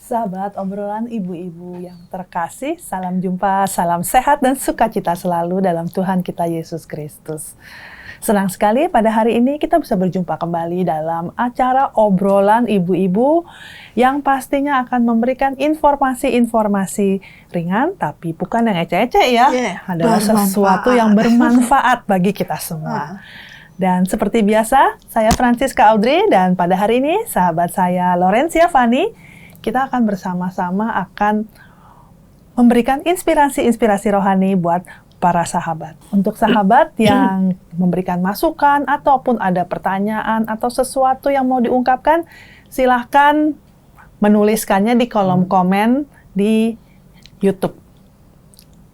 Sahabat obrolan ibu-ibu yang terkasih, salam jumpa, salam sehat dan sukacita selalu dalam Tuhan kita Yesus Kristus. Senang sekali pada hari ini kita bisa berjumpa kembali dalam acara obrolan ibu-ibu yang pastinya akan memberikan informasi-informasi ringan, tapi bukan yang ecek-ecek ya, adalah sesuatu yang bermanfaat bagi kita semua. Dan seperti biasa, saya Francisca Audrey dan pada hari ini sahabat saya Lorencia Fani, kita akan bersama-sama memberikan inspirasi-inspirasi rohani buat para sahabat. Untuk sahabat yang memberikan masukan ataupun ada pertanyaan atau sesuatu yang mau diungkapkan, silahkan menuliskannya di kolom komen di YouTube.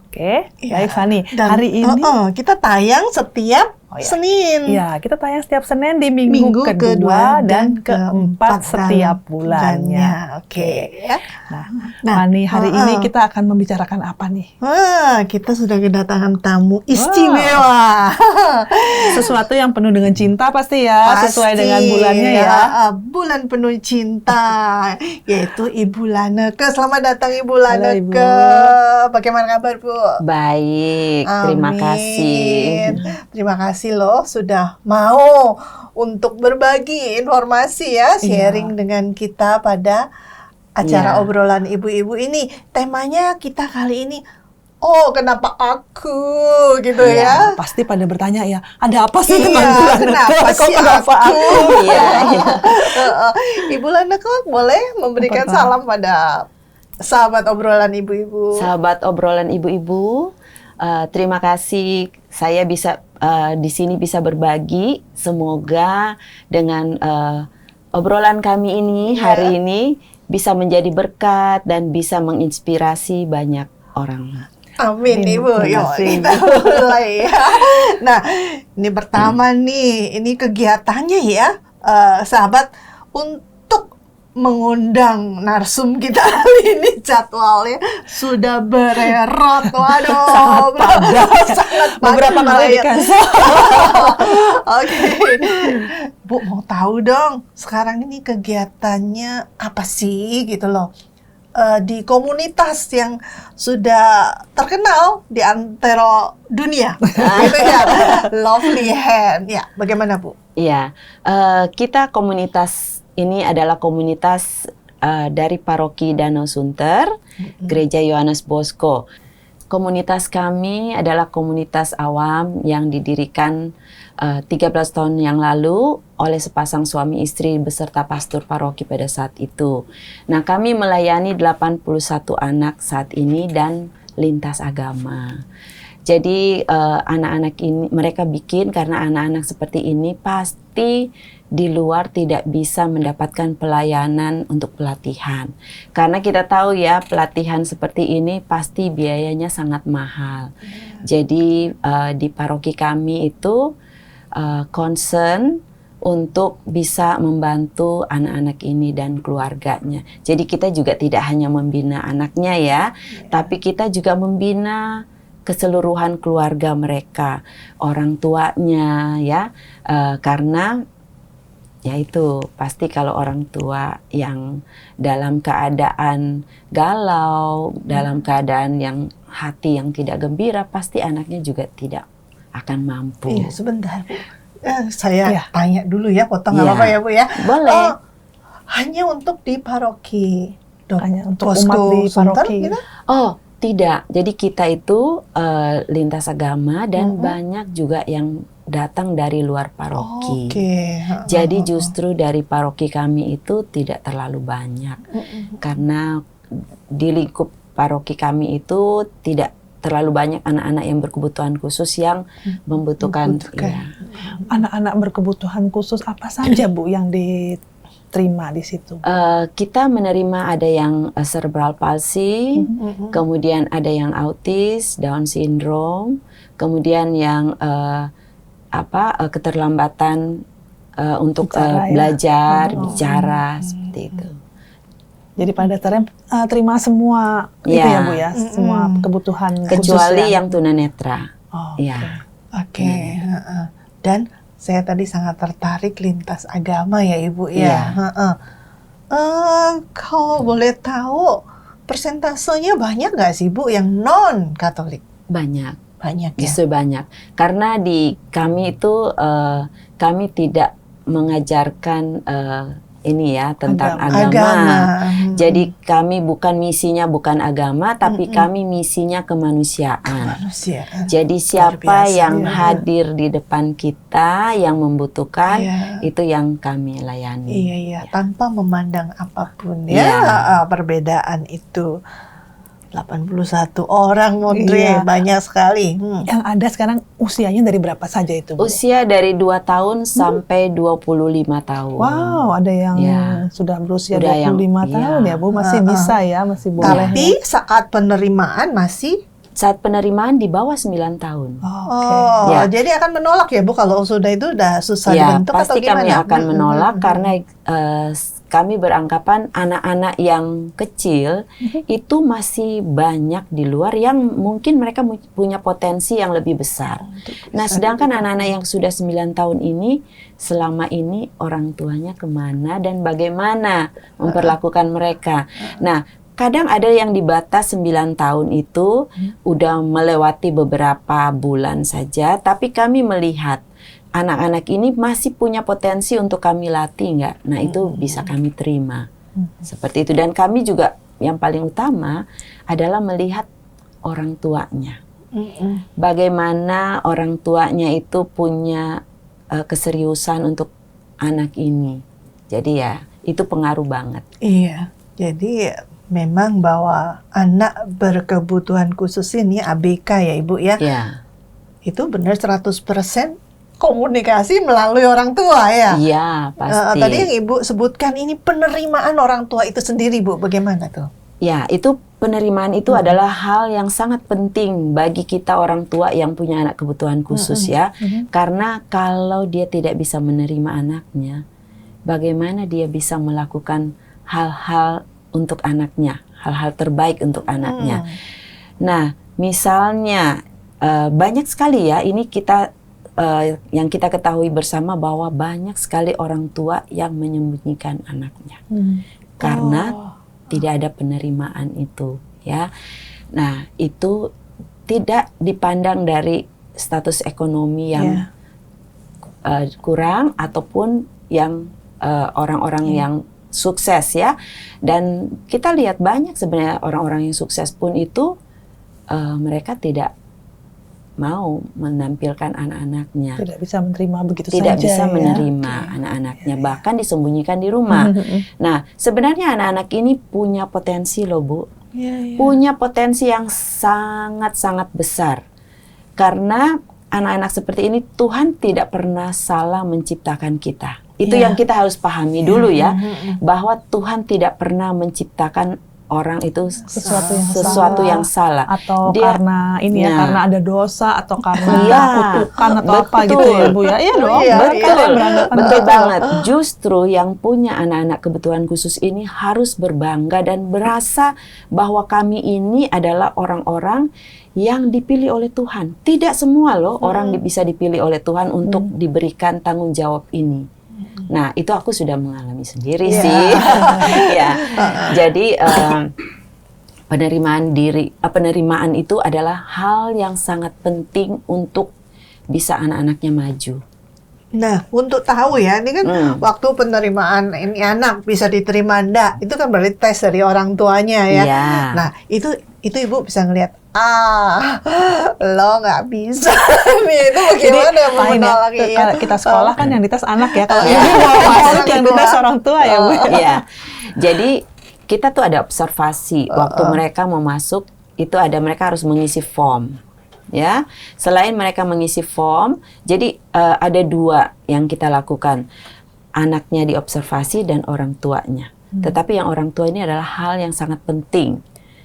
Oke, baik Fani. Hari ini kita tayang setiap Senin. Ya, kita tayang setiap Senin di minggu kedua dan keempat setiap bulannya. Oke. Nah, Fani, hari ini kita akan membicarakan apa nih? Kita sudah kedatangan tamu istimewa. Sesuatu yang penuh dengan cinta pasti ya, sesuai dengan bulannya ya. Bulan penuh cinta, yaitu Ibu Laneke. Selamat datang Ibu Laneke. Bagaimana kabar Bu? Baik, terima kasih. Terima kasih loh sudah mau untuk berbagi informasi ya, sharing dengan kita pada acara obrolan ibu-ibu ini. Temanya kita kali ini, kenapa aku gitu ya? Pasti pada bertanya ya, ada apa sih dengan Ibu Laneke? Kenapa aku? Ibu Laneke boleh memberikan salam pada sahabat obrolan ibu-ibu. Sahabat obrolan ibu-ibu, terima kasih saya bisa di sini bisa berbagi. Semoga dengan obrolan kami ini hari ini bisa menjadi berkat dan bisa menginspirasi banyak orang. Amin Ibu. Yuk kita mulai ya. Nah, ini pertama nih, ini kegiatannya ya, sahabat, untuk mengundang narsum kita kali ini jadwalnya sudah bererot. Waduh, sangat beberapa kali dikasih. Oke. Bu, mau tahu dong, sekarang ini kegiatannya apa sih gitu loh? Di komunitas yang sudah terkenal di antero dunia, gitu ya, Lovely Hand. Ya, bagaimana Bu? Iya, kita komunitas ini adalah komunitas dari Paroki Danau Sunter, Gereja Yohanes Bosco. Komunitas kami adalah komunitas awam yang didirikan 13 tahun yang lalu oleh sepasang suami istri beserta pastor paroki pada saat itu. Nah, kami melayani 81 anak saat ini dan lintas agama. Jadi anak-anak ini mereka bikin karena anak-anak seperti ini pasti di luar tidak bisa mendapatkan pelayanan untuk pelatihan. Karena kita tahu ya, pelatihan seperti ini pasti biayanya sangat mahal. Jadi di paroki kami itu concern untuk bisa membantu anak-anak ini dan keluarganya. Jadi kita juga tidak hanya membina anaknya ya, tapi kita juga membina keseluruhan keluarga mereka, orang tuanya ya, karena ya itu pasti kalau orang tua yang dalam keadaan galau, dalam keadaan yang hati yang tidak gembira, pasti anaknya juga tidak akan mampu. Iya, sebentar Bu. Saya tanya dulu ya, potong nggak apa-apa ya Bu ya? Boleh. Hanya untuk di paroki, hanya untuk umat di paroki. Gitu? Tidak. Jadi kita itu lintas agama dan banyak juga yang datang dari luar paroki. Jadi justru dari paroki kami itu tidak terlalu banyak. Karena di lingkup paroki kami itu tidak terlalu banyak anak-anak yang berkebutuhan khusus yang membutuhkan. Ya. Anak-anak berkebutuhan khusus apa saja Bu yang diterima di situ? Kita menerima ada yang cerebral palsy, kemudian ada yang autis, Down syndrome, kemudian yang keterlambatan untuk belajar, bicara, seperti itu. Jadi pada dasarnya terima semua itu Ya. ya Bu ya, semua kebutuhan Kecuali khusus ya. yang tunanetra. Oh, Ya. Oke, heeh. Dan saya tadi sangat tertarik lintas agama ya Ibu ya. Iya. Heeh. Kalau boleh tahu persentasenya banyak nggak sih Bu yang non Katolik? Banyak. Banyak ya. Justru banyak. Karena di kami itu kami tidak mengajarkan ini ya tentang agama. Jadi kami bukan misinya bukan agama, tapi kami misinya kemanusiaan. Manusia. Jadi siapa biasa, yang ya. hadir di depan kita yang membutuhkan Iya. itu yang kami layani. Iya, tanpa memandang apapun ya Iya. perbedaan itu. 81 orang Mondre, Iya. banyak sekali. Yang ada sekarang usianya dari berapa saja itu Bu? Usia dari 2 tahun sampai 25 tahun. Wow, ada yang Ya. sudah berusia Udah yang- 25 tahun ya Bu, masih bisa ya, masih boleh. Tapi saat penerimaan masih Saat penerimaan di bawah 9 tahun. Oh, Ya. jadi akan menolak ya Bu kalau sudah itu udah susah Ya, dibentuk atau pasti kami gimana? akan menolak karena kami beranggapan anak-anak yang kecil itu masih banyak di luar yang mungkin mereka punya potensi yang lebih besar. Nah, sedangkan anak-anak yang sudah 9 tahun ini, selama ini orang tuanya kemana dan bagaimana memperlakukan mereka. Nah, kadang ada yang di batas 9 tahun itu udah melewati beberapa bulan saja, tapi kami melihat anak-anak ini masih punya potensi untuk kami latih nggak? Nah, itu bisa kami terima. Seperti itu. Dan kami juga yang paling utama adalah melihat orang tuanya. Bagaimana orang tuanya itu punya keseriusan untuk anak ini. Jadi ya, itu pengaruh banget. Iya, jadi memang bahwa anak berkebutuhan khusus ini ABK ya Ibu ya, Ya. itu benar 100% komunikasi melalui orang tua ya. Iya, pasti. Tadi yang Ibu sebutkan ini penerimaan orang tua itu sendiri Bu, bagaimana tuh? Ya, itu penerimaan itu adalah hal yang sangat penting bagi kita orang tua yang punya anak kebutuhan khusus ya. Karena kalau dia tidak bisa menerima anaknya, bagaimana dia bisa melakukan hal-hal untuk anaknya, hal-hal terbaik untuk anaknya. Nah, misalnya banyak sekali ya, ini kita yang kita ketahui bersama bahwa banyak sekali orang tua yang menyembunyikan anaknya karena tidak ada penerimaan itu ya. Nah, itu tidak dipandang dari status ekonomi yang kurang ataupun yang orang-orang yang sukses ya. Dan kita lihat banyak sebenarnya orang-orang yang sukses pun itu mereka tidak mau menampilkan anak-anaknya. tidak bisa menerima begitu Tidak saja bisa ya. menerima anak-anaknya, bahkan disembunyikan di rumah. Nah, sebenarnya anak-anak ini punya potensi loh Bu, punya potensi yang sangat-sangat besar. Karena anak-anak seperti ini Tuhan tidak pernah salah menciptakan kita. Itu yang kita harus pahami dulu ya, bahwa Tuhan tidak pernah menciptakan orang itu sesuatu yang salah. Atau Dia- karena ini ya, Nah. karena ada dosa atau karena Iya, kutukan atau apa betul. gitu ya Bu ya. Iya dong, Iya, betul. iya. Beranggapan Betul begitu. banget. Justru yang punya anak-anak kebutuhan khusus ini harus berbangga dan berasa bahwa kami ini adalah orang-orang yang dipilih oleh Tuhan. Tidak semua loh orang bisa dipilih oleh Tuhan untuk diberikan tanggung jawab ini. Nah, itu aku sudah mengalami sendiri sih. Ya. Jadi penerimaan itu adalah hal yang sangat penting untuk bisa anak-anaknya maju. Nah, untuk tahu ya, ini kan waktu penerimaan ini anak bisa diterima enggak, itu kan berarti tes dari orang tuanya ya. Iya. Nah, itu Ibu bisa ngelihat, lo nggak bisa. Nih, itu bagaimana Jadi, mau fine ya. menolak Kalau kita sekolah kan yang dites anak ya. Kalau Iya. ini mau masuk Orang yang tua. dites orang tua ya Bu. Iya. Jadi kita tuh ada observasi waktu mereka mau masuk, itu ada mereka harus mengisi form. Ya, selain mereka mengisi form, jadi ada dua yang kita lakukan, anaknya diobservasi dan orang tuanya. Tetapi yang orang tua ini adalah hal yang sangat penting.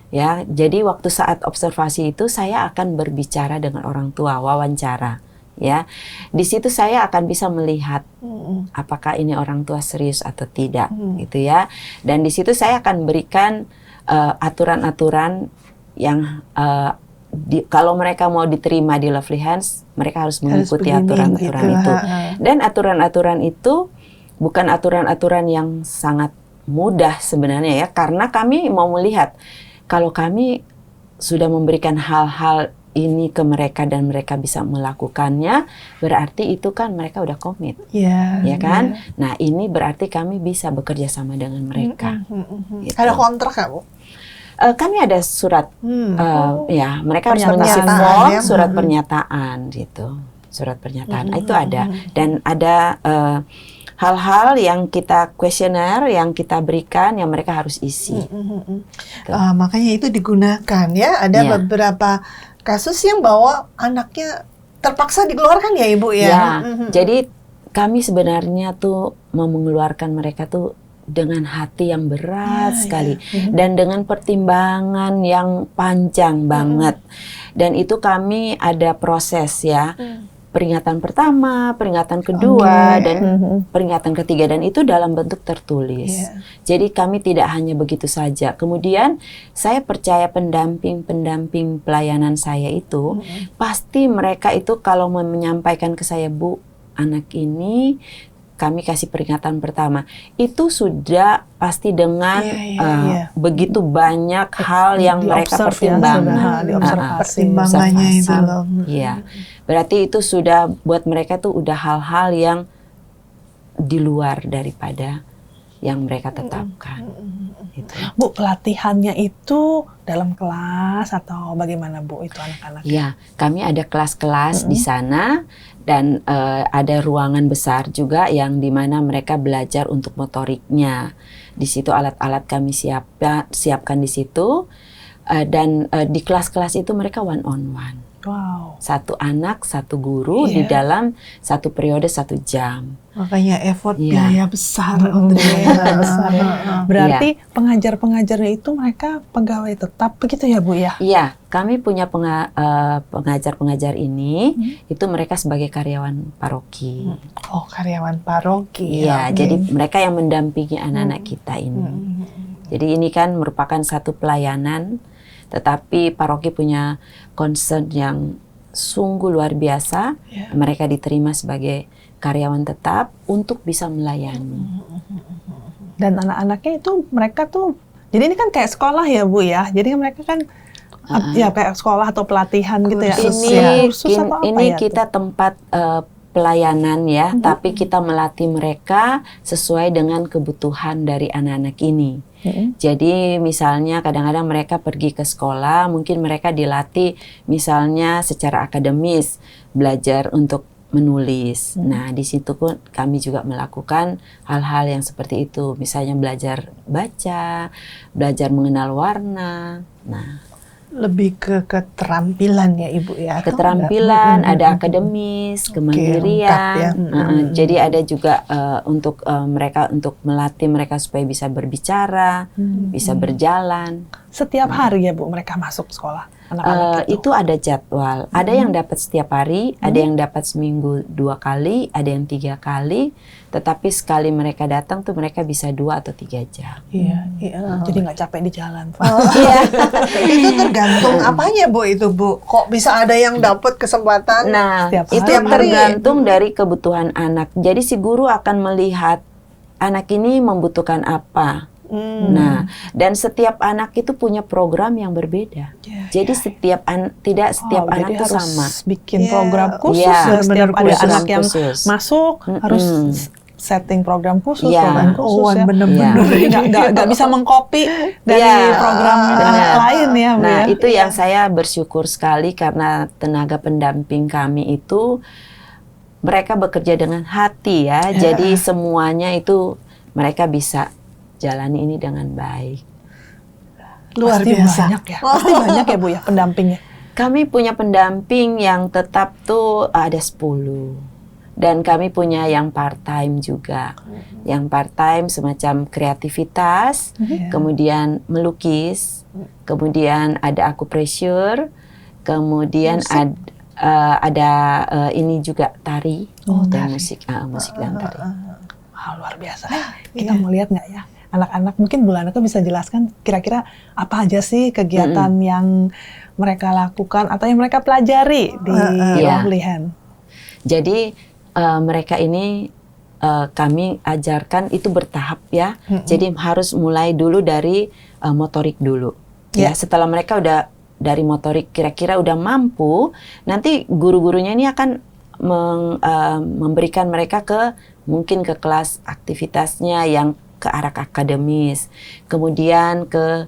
Ya, jadi waktu saat observasi itu saya akan berbicara dengan orang tua, wawancara. ya. Di situ saya akan bisa melihat apakah ini orang tua serius atau tidak, gitu ya. Dan di situ saya akan berikan aturan-aturan yang kalau mereka mau diterima di Lovely Hands, mereka harus mengikuti aturan-aturan itu. Dan aturan-aturan itu bukan aturan-aturan yang sangat mudah sebenarnya ya, karena kami mau melihat kalau kami sudah memberikan hal-hal ini ke mereka dan mereka bisa melakukannya, berarti itu kan mereka udah komit, ya kan? Nah ini berarti kami bisa bekerja sama dengan mereka. Gitu. Ada kontrak nggak, Bu? Kami ada surat, ya mereka harus Pernyataan, mengisi form, ya. surat pernyataan gitu, surat pernyataan itu ada, dan ada hal-hal yang kita kuesioner yang kita berikan yang mereka harus isi. Makanya itu digunakan ya. Ada beberapa kasus yang bawa anaknya terpaksa dikeluarkan ya Ibu ya. Ya, jadi kami sebenarnya tuh mau mengeluarkan mereka tuh dengan hati yang berat sekali dan dengan pertimbangan yang panjang banget. Dan itu kami ada proses ya. Peringatan pertama, peringatan kedua, dan peringatan ketiga, dan itu dalam bentuk tertulis. Jadi kami tidak hanya begitu saja. Kemudian saya percaya pendamping pelayanan saya itu pasti mereka itu kalau menyampaikan ke saya, Bu, anak ini kami kasih peringatan pertama, itu sudah pasti dengan begitu banyak hal yang mereka pertimbangkan. Pertimbangannya itu loh. Iya, berarti itu sudah buat mereka tuh udah hal-hal yang di luar daripada yang mereka tetapkan. Gitu. Bu, pelatihannya itu dalam kelas atau bagaimana Bu itu anak-anak? Iya, kami ada kelas-kelas di sana. Dan ada ruangan besar juga yang dimana mereka belajar untuk motoriknya. Di situ alat-alat kami siapkan di situ. Dan di kelas-kelas itu mereka one on one. Wow. Satu anak, satu guru di dalam satu periode 1 jam. Makanya effort biaya besar. Berarti pengajar-pengajarnya itu mereka pegawai tetap begitu ya Bu ya? Iya, kami punya pengajar-pengajar ini, itu mereka sebagai karyawan paroki. Oh, karyawan paroki. Iya, jadi mereka yang mendampingi anak-anak kita ini. Jadi ini kan merupakan satu pelayanan, tetapi paroki punya concern yang sungguh luar biasa. Mereka diterima sebagai karyawan tetap untuk bisa melayani. Dan anak-anaknya itu mereka tuh, jadi ini kan kayak sekolah ya Bu ya. Jadi mereka kan ya kayak sekolah atau pelatihan gitu ya. Ini kita tempat pelayanan ya, tapi kita melatih mereka sesuai dengan kebutuhan dari anak-anak ini. Jadi misalnya kadang-kadang mereka pergi ke sekolah, mungkin mereka dilatih misalnya secara akademis, belajar untuk menulis. Nah, di situ pun kami juga melakukan hal-hal yang seperti itu. Misalnya belajar baca, belajar mengenal warna. Nah, lebih ke keterampilan ya Ibu ya. Keterampilan, ada akademis, kemandirian. Jadi ada juga untuk mereka, untuk melatih mereka supaya bisa berbicara, bisa berjalan. Setiap hari ya Bu mereka masuk sekolah? Anak-anak itu ada jadwal. Ada yang dapat setiap hari, ada yang dapat seminggu 2 kali, ada yang 3 kali. Tetapi sekali mereka datang tuh mereka bisa 2 atau 3 jam. Jadi nggak capek di jalan. Itu tergantung apanya Bu itu Bu? Kok bisa ada yang dapat kesempatan? Nah, itu tergantung dari kebutuhan anak. Jadi si guru akan melihat anak ini membutuhkan apa. Nah, dan setiap anak itu punya program yang berbeda. Jadi tidak setiap anak itu sama. Bikin program khusus. Setiap ada anak yang masuk harus setting program khusus, program khusus ya. Bener-bener nggak bisa mengcopy dari program anak lain ya. Nah, itu yang saya bersyukur sekali karena tenaga pendamping kami itu mereka bekerja dengan hati ya. Jadi semuanya itu mereka bisa jalani ini dengan baik. Luar biasa. Banyak ya. Pasti banyak ya Bu ya pendampingnya. Kami punya pendamping yang tetap tuh ada 10. Dan kami punya yang part-time juga. Yang part-time semacam kreativitas, kemudian melukis, kemudian ada acupressure, kemudian ada ada ini juga tari dan tari. musik dan tari. Wah, luar biasa. Kita mau lihat nggak ya? Anak-anak, mungkin Bu Laneka bisa jelaskan kira-kira apa aja sih kegiatan yang mereka lakukan atau yang mereka pelajari di Lovely Hand? Jadi mereka ini kami ajarkan itu bertahap ya. Jadi harus mulai dulu dari motorik dulu. Ya, setelah mereka udah dari motorik kira-kira udah mampu, nanti guru-gurunya ini akan memberikan mereka mungkin ke kelas aktivitasnya yang ke arah akademis, kemudian ke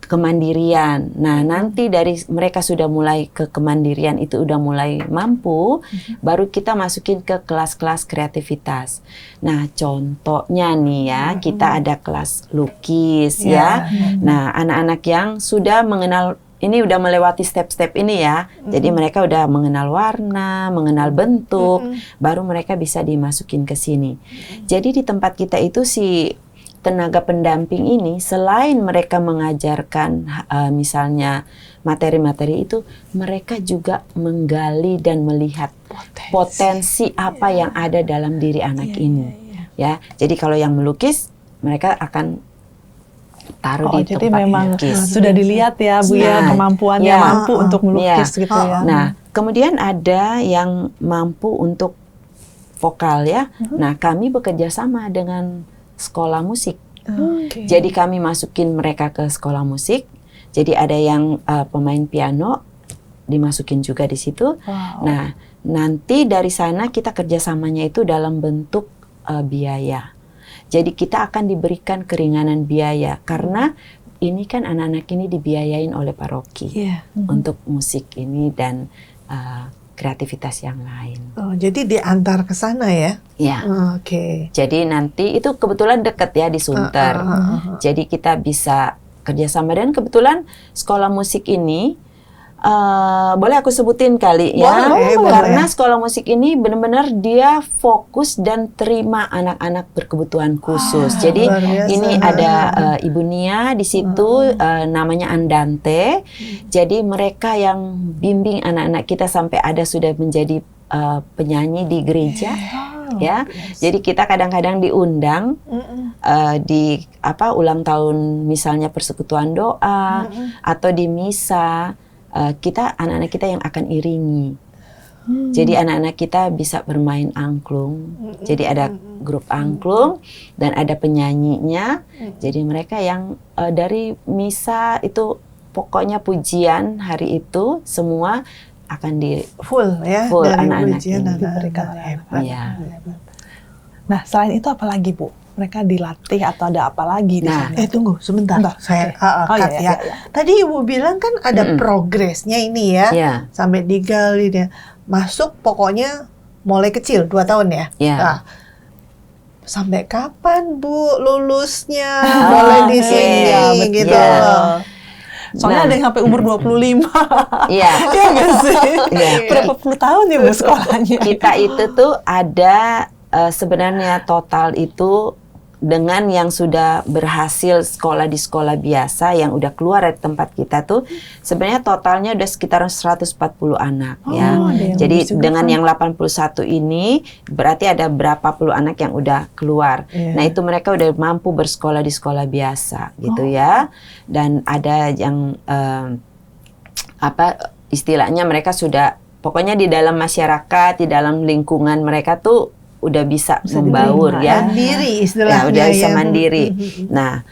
kemandirian. Nah, nanti dari mereka sudah mulai ke kemandirian itu udah mulai mampu, baru kita masukin ke kelas-kelas kreativitas. Nah, contohnya nih ya, kita ada kelas lukis ya. Nah, anak-anak yang sudah mengenal ini udah melewati step-step ini ya. Jadi mereka udah mengenal warna, mengenal bentuk, baru mereka bisa dimasukin ke sini. Jadi di tempat kita itu si tenaga pendamping ini selain mereka mengajarkan misalnya materi-materi itu, mereka juga menggali dan melihat potensi apa yang ada dalam diri anak ini. Ya, jadi kalau yang melukis mereka akan taruh di jadi tempat memang melukis. sudah dilihat ya Bu ya kemampuannya mampu untuk melukis gitu ya. Nah, kemudian ada yang mampu untuk vokal ya. Nah, kami bekerja sama dengan sekolah musik. Jadi kami masukin mereka ke sekolah musik. Jadi ada yang pemain piano dimasukin juga di situ. Nah, nanti dari sana kita kerjasamanya itu dalam bentuk biaya. Jadi kita akan diberikan keringanan biaya karena ini kan anak-anak ini dibiayain oleh paroki untuk musik ini dan kreativitas yang lain. Oh, jadi diantar ke sana ya? Ya. Oke. Jadi nanti itu kebetulan dekat ya di Sunter. Jadi kita bisa kerjasama dan kebetulan sekolah musik ini boleh aku sebutin kali ya, karena sekolah musik ini benar-benar dia fokus dan terima anak-anak berkebutuhan khusus. Jadi ini ada Ibu Nia di situ, namanya Andante. Jadi mereka yang bimbing anak-anak kita sampai ada sudah menjadi penyanyi di gereja. Ya, jadi kita kadang-kadang diundang di ulang tahun misalnya persekutuan doa atau di misa. Kita anak-anak kita yang akan iringi. Jadi anak-anak kita bisa bermain angklung. Jadi ada grup angklung dan ada penyanyinya. Jadi mereka yang dari misa itu pokoknya pujian hari itu semua akan full ya full dari anak-anak pujian ini. Diberikan Ya. Nah, selain itu apa lagi Bu? Mereka dilatih atau ada apa lagi di sana? Tunggu sebentar. Saya cut ya. Tadi Ibu bilang kan ada progresnya ini ya. Sampai digali dia. Masuk pokoknya mulai kecil 2 tahun ya. Nah, sampai kapan Bu lulusnya? Mulai di sini gitu loh. Soalnya ada yang sampai umur 25. Iya. Iya nggak sih? Berapa puluh tahun ya Bu sekolahnya? Kita itu tuh ada sebenarnya total itu dengan yang sudah berhasil sekolah di sekolah biasa yang udah keluar dari tempat kita tuh sebenarnya totalnya udah sekitar 140 anak ya. Jadi dengan yang 81 ini berarti ada berapa puluh anak yang udah keluar. Nah, itu mereka udah mampu bersekolah di sekolah biasa gitu ya. Dan ada yang istilahnya mereka sudah pokoknya di dalam masyarakat, di dalam lingkungan mereka tuh udah bisa membaur ya. Mandiri istilahnya. Udah bisa mandiri. Nah,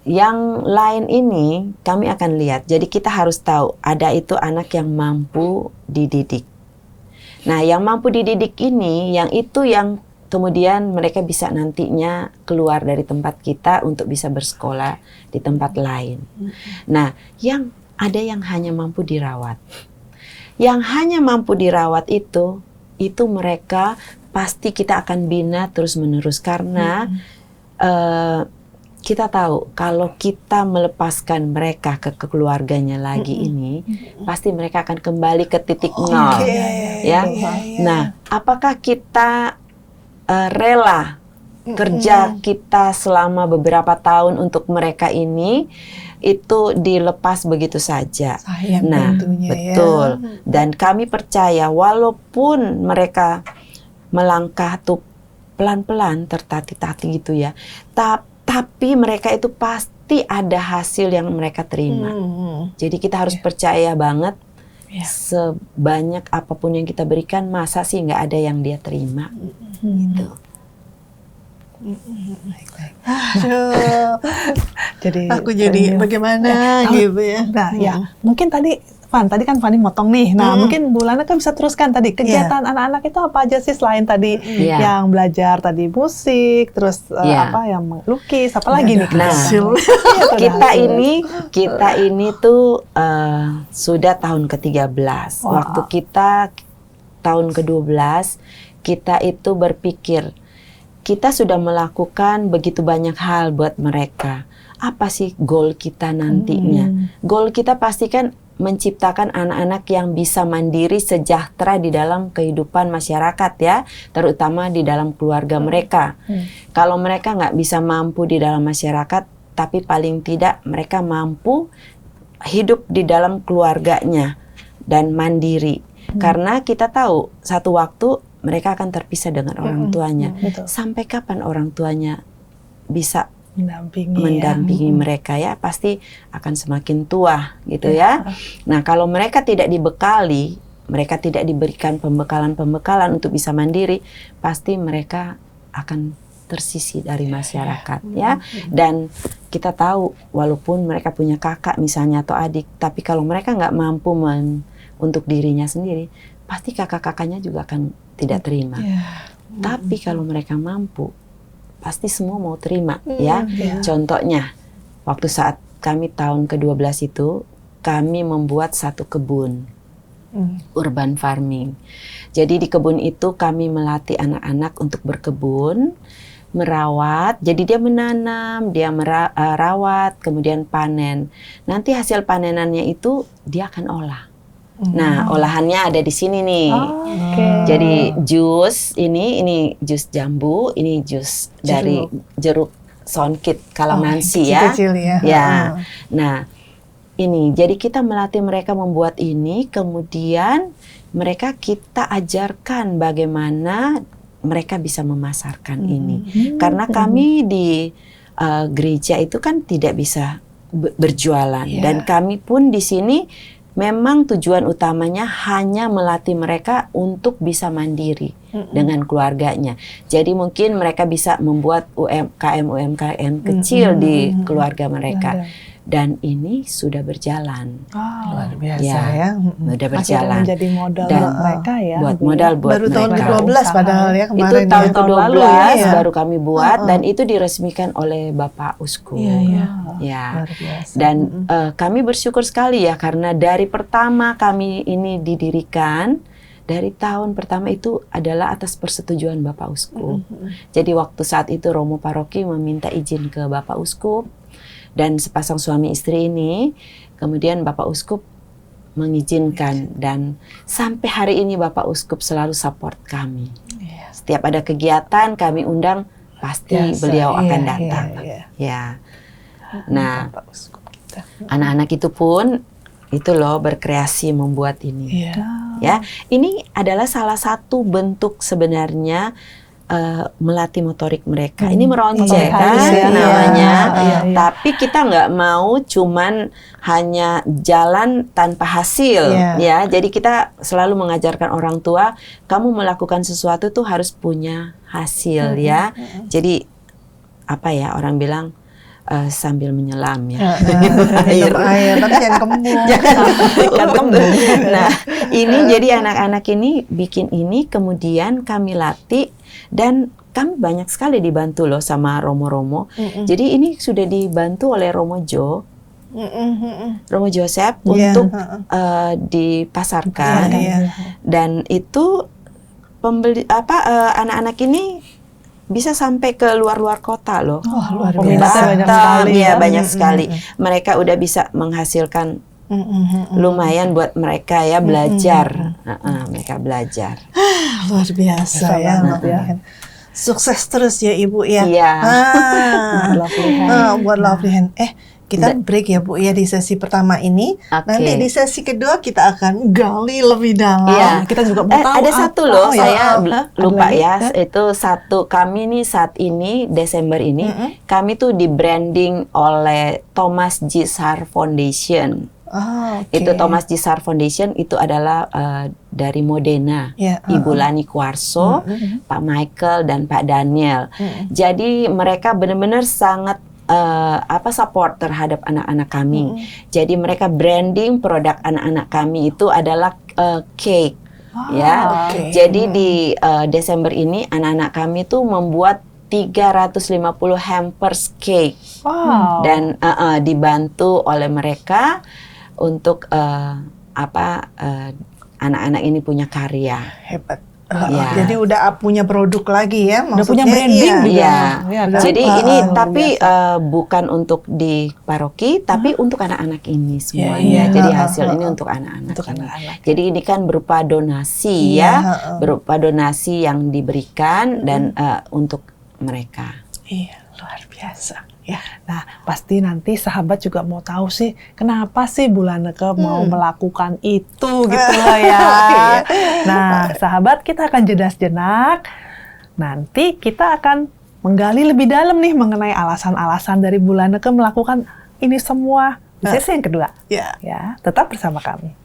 yang lain ini kami akan lihat. Jadi kita harus tahu ada itu anak yang mampu dididik. Nah, yang mampu dididik ini, yang itu yang kemudian mereka bisa nantinya keluar dari tempat kita untuk bisa bersekolah di tempat lain. Nah, yang ada yang hanya mampu dirawat. Yang hanya mampu dirawat itu mereka pasti kita akan bina terus-menerus karena kita tahu kalau kita melepaskan mereka ke keluarganya lagi ini pasti mereka akan kembali ke titik nol ya. Nah, apakah kita rela kerja kita selama beberapa tahun untuk mereka ini itu dilepas begitu saja. Sayang Nah, tentunya betul. ya. Dan kami percaya walaupun mereka melangkah tuh pelan-pelan, tertati-tati gitu ya, tapi mereka itu pasti ada hasil yang mereka terima. Jadi kita harus percaya banget. Ya. Sebanyak apapun yang kita berikan, masa sih nggak ada yang dia terima? Gitu. Aduh, Jadi aku jadi bagaimana gitu ya. Nah, ya mungkin tadi kan Fanny motong nih. Nah, mungkin Bu Lana kan bisa teruskan tadi kegiatan anak-anak itu apa aja sih selain tadi yang belajar tadi musik, terus apa yang melukis, apa lagi nih? Nah, kita ini tuh sudah tahun ke-13. Waktu kita tahun ke-12, kita itu berpikir kita sudah melakukan begitu banyak hal buat mereka. Apa sih goal kita nantinya? Goal kita pasti kan menciptakan anak-anak yang bisa mandiri, sejahtera di dalam kehidupan masyarakat ya, terutama di dalam keluarga mereka. Kalau mereka nggak bisa mampu di dalam masyarakat, tapi paling tidak mereka mampu hidup di dalam keluarganya dan mandiri. Karena kita tahu satu waktu mereka akan terpisah dengan orang tuanya. Sampai kapan orang tuanya bisa mendampingi mereka ya? Pasti akan semakin tua gitu ya. Nah, kalau mereka tidak dibekali, mereka tidak diberikan pembekalan untuk bisa mandiri, pasti mereka akan tersisih dari masyarakat ya. Dan kita tahu walaupun mereka punya kakak misalnya atau adik, tapi kalau mereka nggak mampu untuk dirinya sendiri, pasti kakak-kakaknya juga akan tidak terima. Tapi kalau mereka mampu, pasti semua mau terima ya. Contohnya, waktu saat kami tahun ke-12 itu, kami membuat satu kebun, urban farming. Jadi di kebun itu kami melatih anak-anak untuk berkebun, merawat. Jadi dia menanam, dia merawat, kemudian panen. Nanti hasil panenannya itu dia akan olah. Nah, olahannya ada di sini nih. Jadi jus ini jus jambu, ini jus dari jeruk songkit kalamansi ya. Kecil ya. Ya. Nah, ini jadi kita melatih mereka membuat ini, kemudian mereka kita ajarkan bagaimana mereka bisa memasarkan ini. Karena kami di gereja itu kan tidak bisa berjualan dan kami pun di sini memang tujuan utamanya hanya melatih mereka untuk bisa mandiri dengan keluarganya. Jadi mungkin mereka bisa membuat UMKM kecil di keluarga mereka. Dan ini sudah berjalan. Luar biasa ya. Sudah berjalan. Akhirnya menjadi modal dan mereka ya. Buat modal buat baru mereka. tahun ke-12 padahal ya kemarin. Itu tahun ya. ke-12 ya. baru kami buat dan itu diresmikan oleh Bapak Uskup. Ya. Dan kami bersyukur sekali ya karena dari pertama kami ini didirikan, dari tahun pertama itu adalah atas persetujuan Bapak Uskup. Jadi waktu saat itu Romo Paroki meminta izin ke Bapak Uskup dan sepasang suami istri ini, kemudian Bapak Uskup mengizinkan dan sampai hari ini Bapak Uskup selalu support kami. Setiap ada kegiatan kami undang, pasti beliau akan datang. Ya. Nah, anak-anak itu pun itu loh berkreasi membuat ini. Ya, ini adalah salah satu bentuk sebenarnya melatih motorik mereka. Ini meronceng kan namanya. Tapi kita nggak mau cuman hanya jalan tanpa hasil ya. Jadi kita selalu mengajarkan orang tua, kamu melakukan sesuatu tuh harus punya hasil ya. Jadi apa ya orang bilang sambil menyelam ya. Air tapi jangan kembung. Nah, ini jadi anak-anak ini bikin ini, kemudian kami latih dan kami banyak sekali dibantu loh sama Romo-Romo. Jadi ini sudah dibantu oleh Romo Joseph untuk dipasarkan. Dan itu pembeli anak-anak ini bisa sampai ke luar-luar kota loh. Luar biasa. Banyak sekali ya. Banyak sekali. Mereka udah bisa menghasilkan lumayan buat mereka ya belajar. Mereka belajar. Luar biasa ya. Sukses terus ya Ibu ya. Iya. Lovely Hand. Buat Lovely Hand. Kita break ya Bu ya di sesi pertama ini. Oke. Nanti di sesi kedua kita akan gali lebih dalam. Iya. Kita juga mau tahu ada satu loh, apa. saya lupa Ada ya. lagi? Itu satu, kami nih saat ini Desember ini, kami tuh di branding oleh Thomas G. Sar Foundation. Oke. Itu Thomas G. Sar Foundation itu adalah dari Modena, Ya, Ibu Lani Kuarso, Pak Michael dan Pak Daniel. Jadi mereka benar-benar sangat support terhadap anak-anak kami. Jadi mereka branding produk anak-anak kami itu adalah cake. Ya. oke. Jadi di Desember ini anak-anak kami tuh membuat 350 hampers cake Wow. dan dibantu oleh mereka untuk anak-anak ini punya karya. Hebat. Iya. Jadi udah punya produk lagi ya. Udah punya maksudnya, branding iya. juga. Iya. Iya, kan? Jadi Ah, ini luar tapi bukan untuk di paroki, tapi untuk anak-anak ini semuanya. iya. Jadi Ah, hasil ah, ini ah. untuk anak-anak Untuk ini. anak-anak. Jadi ini kan berupa donasi Iya, ya, ah. berupa donasi yang diberikan dan untuk mereka. Iya, luar biasa. Ya. Nah, pasti nanti sahabat juga mau tahu sih, kenapa sih Bu Laneke mau melakukan itu gitu loh ya. Iya. Nah, sahabat, kita akan jeda sejenak. Nanti kita akan menggali lebih dalam nih mengenai alasan-alasan dari Bu Laneke melakukan ini semua di sesi yang kedua. Ya. Ya, tetap bersama kami.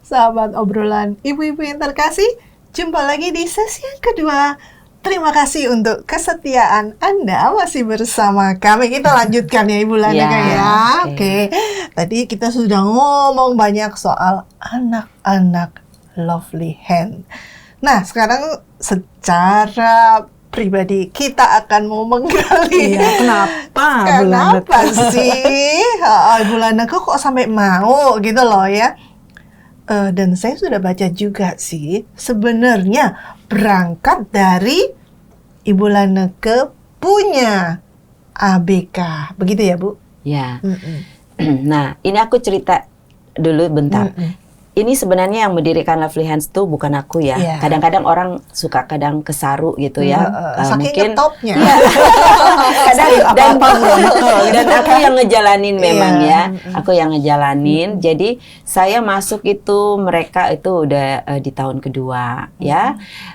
Sahabat obrolan ibu-ibu yang terkasih, jumpa lagi di sesi yang kedua. Terima kasih untuk kesetiaan Anda masih bersama kami. Kita lanjutkan ya Ibu Laneke Ya, ya. oke. Oke. Tadi kita sudah ngomong banyak soal anak-anak Lovely Hand. Nah, sekarang secara pribadi kita akan mau menggali. Iya, kenapa Bu Kenapa Laneke? sih Ibu Laneke kok sampai mau gitu loh ya? Dan saya sudah baca juga sih, sebenarnya berangkat dari Ibu Laneke punya ABK, begitu ya Bu? Ya. Nah, ini aku cerita dulu bentar. Ini sebenarnya yang mendirikan Lovely Hands tuh bukan aku ya. Iya. Kadang-kadang orang suka kadang kesaru gitu ya. Saking Mungkin ngetopnya. Iya. Kadang dan aku yang ngejalanin memang Iya. ya. Aku yang ngejalanin. Jadi saya masuk itu mereka itu udah di tahun kedua ya.